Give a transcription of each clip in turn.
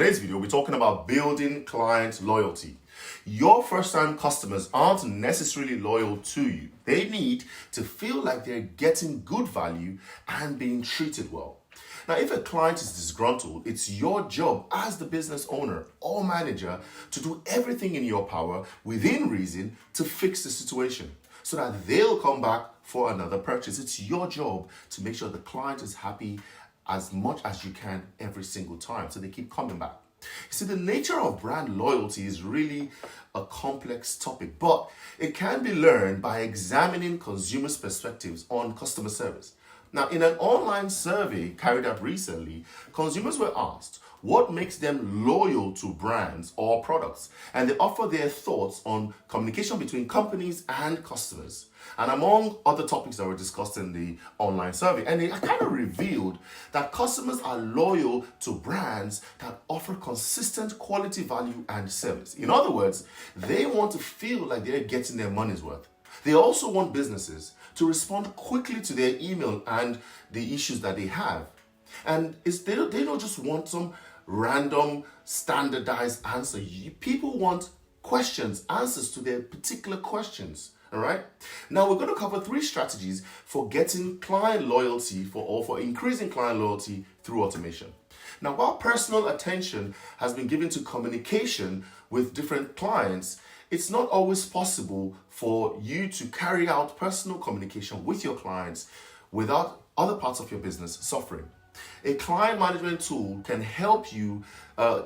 today's video, we're talking about building client loyalty. Your first-time customers aren't necessarily loyal to you. They need to feel like they're getting good value and being treated well. Now, if a client is disgruntled, it's your job as the business owner or manager to do everything in your power within reason to fix the situation so that they'll come back for another purchase. It's your job to make sure the client is happy as much as you can every single time so they keep coming back. You see, the nature of brand loyalty is really a complex topic, but it can be learned by examining consumers' perspectives on customer service. Now, in an online survey carried out recently, consumers were asked what makes them loyal to brands or products, and they offer their thoughts on communication between companies and customers, and among other topics that were discussed in the online survey. And it kind of revealed that customers are loyal to brands that offer consistent quality, value, and service. In other words, they want to feel like they're getting their money's worth. They also want businesses to respond quickly to their email and the issues that they have. And they don't just want some random standardized answer. People want answers to their particular questions. All right. Now we're going to cover 3 strategies for getting client loyalty for increasing client loyalty through automation. Now, while personal attention has been given to communication with different clients, it's not always possible for you to carry out personal communication with your clients without other parts of your business suffering. A client management tool can help you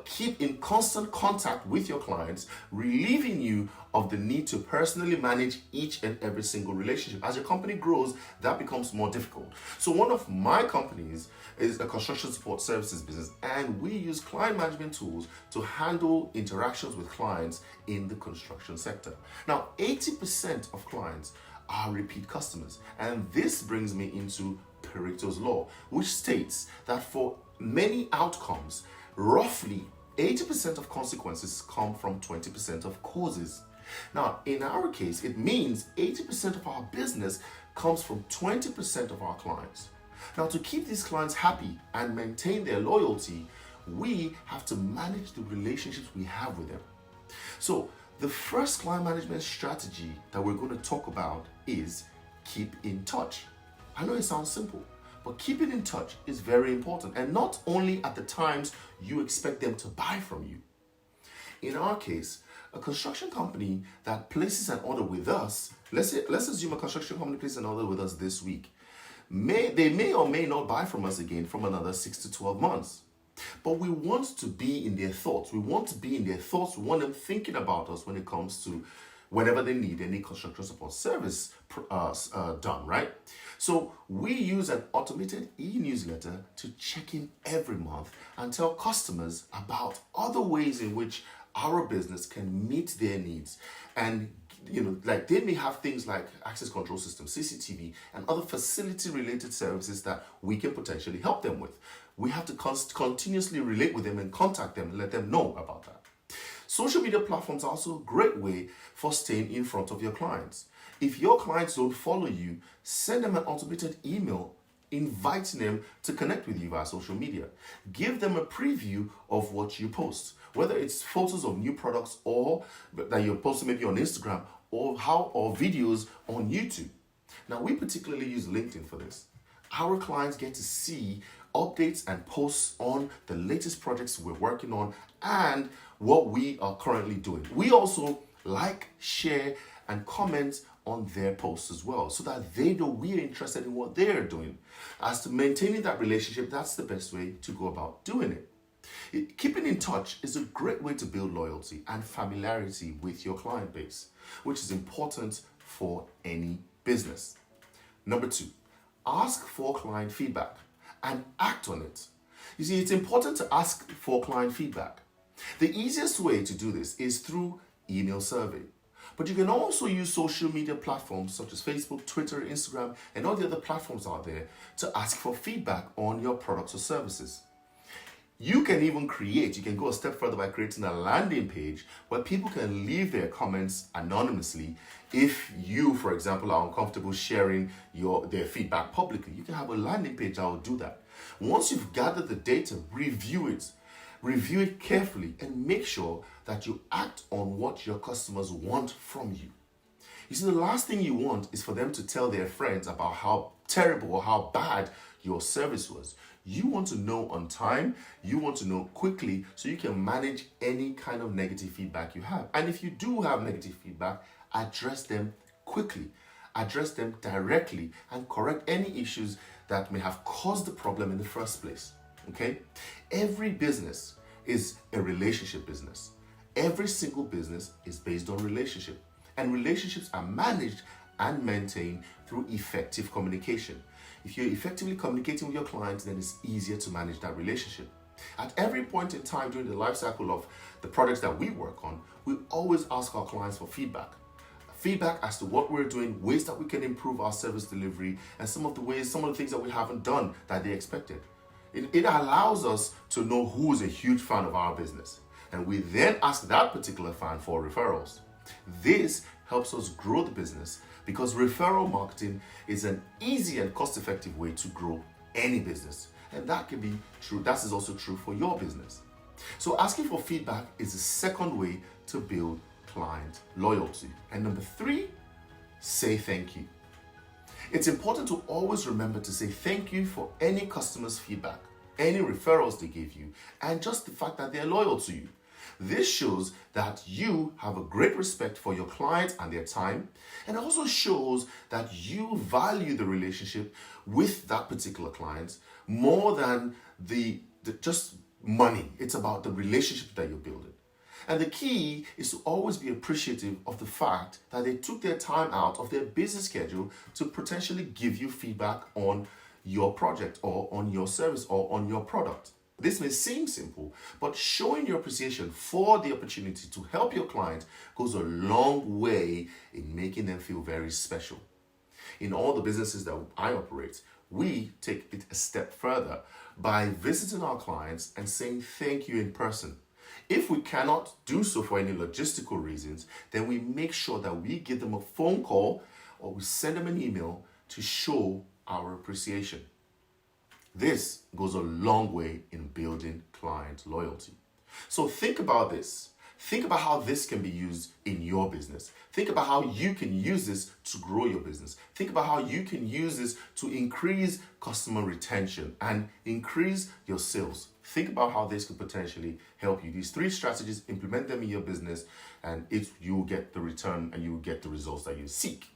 keep in constant contact with your clients, relieving you of the need to personally manage each and every single relationship. As your company grows, that becomes more difficult. So one of my companies is a construction support services business, and we use client management tools to handle interactions with clients in the construction sector. Now, 80% of clients are repeat customers, and this brings me into Pareto's law, which states that for many outcomes, roughly 80% of consequences come from 20% of causes. Now, in our case, it means 80% of our business comes from 20% of our clients. Now, to keep these clients happy and maintain their loyalty, we have to manage the relationships we have with them. So, the first client management strategy that we're going to talk about is keep in touch. I know it sounds simple, but keeping in touch is very important, and not only at the times you expect them to buy from you. In our case, a construction company that places an order with us, let's assume a construction company places an order with us this week. They may or may not buy from us again from another 6 to 12 months. But we want to be in their thoughts. We want them thinking about us when it comes to whenever they need any construction support service done, right? So we use an automated e-newsletter to check in every month and tell customers about other ways in which our business can meet their needs. And like they may have things like access control systems, CCTV, and other facility-related services that we can potentially help them with. We have to continuously relate with them and contact them and let them know about that. Social media platforms are also a great way for staying in front of your clients. If your clients don't follow you, send them an automated email inviting them to connect with you via social media. Give them a preview of what you post, whether it's photos of new products or that you're posting maybe on Instagram or videos on YouTube. Now, we particularly use LinkedIn for this. Our clients get to see updates and posts on the latest projects we're working on and what we are currently doing. We also like, share, and comment on their posts as well, so that they know we're interested in what they're doing. As to maintaining that relationship, that's the best way to go about doing it. Keeping in touch is a great way to build loyalty and familiarity with your client base, which is important for any business. Number 2, ask for client feedback and act on it. You see, it's important to ask for client feedback. The easiest way to do this is through email survey. But you can also use social media platforms such as Facebook, Twitter, Instagram, and all the other platforms out there to ask for feedback on your products or services. You can go a step further by creating a landing page where people can leave their comments anonymously. If you, for example, are uncomfortable sharing their feedback publicly, you can have a landing page that will do that. Once you've gathered the data, review it. Review it carefully and make sure that you act on what your customers want from you. You see, the last thing you want is for them to tell their friends about how terrible or how bad your service was. You want to know on time, you want to know quickly so you can manage any kind of negative feedback you have. And if you do have negative feedback, address them quickly, address them directly, and correct any issues that may have caused the problem in the first place. Okay? Every business is a relationship business. Every single business is based on relationship. And relationships are managed and maintained through effective communication. If you're effectively communicating with your clients, then it's easier to manage that relationship. At every point in time during the life cycle of the products that we work on, we always ask our clients for feedback. Feedback as to what we're doing, ways that we can improve our service delivery, and some of the things that we haven't done that they expected. It allows us to know who is a huge fan of our business. And we then ask that particular fan for referrals. This helps us grow the business because referral marketing is an easy and cost-effective way to grow any business. And that can be true. That is also true for your business. So asking for feedback is the second way to build client loyalty. And number 3, say thank you. It's important to always remember to say thank you for any customer's feedback, any referrals they give you, and just the fact that they're loyal to you. This shows that you have a great respect for your clients and their time, and also shows that you value the relationship with that particular client more than the just money. It's about the relationship that you're building. And the key is to always be appreciative of the fact that they took their time out of their busy schedule to potentially give you feedback on your project or on your service or on your product. This may seem simple, but showing your appreciation for the opportunity to help your client goes a long way in making them feel very special. In all the businesses that I operate, we take it a step further by visiting our clients and saying thank you in person. If we cannot do so for any logistical reasons, then we make sure that we give them a phone call or we send them an email to show our appreciation. This goes a long way in building client loyalty. So think about this. Think about how this can be used in your business. Think about how you can use this to grow your business. Think about how you can use this to increase customer retention and increase your sales. Think about how this could potentially help you. These 3 strategies, implement them in your business, and you will get the return and you will get the results that you seek.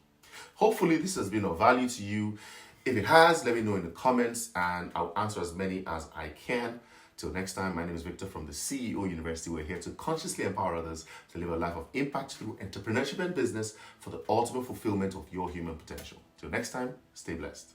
Hopefully this has been of value to you. If it has, let me know in the comments and I'll answer as many as I can. Till next time, my name is Victor from the CEO University. We're here to consciously empower others to live a life of impact through entrepreneurship and business for the ultimate fulfillment of your human potential. Till next time, stay blessed.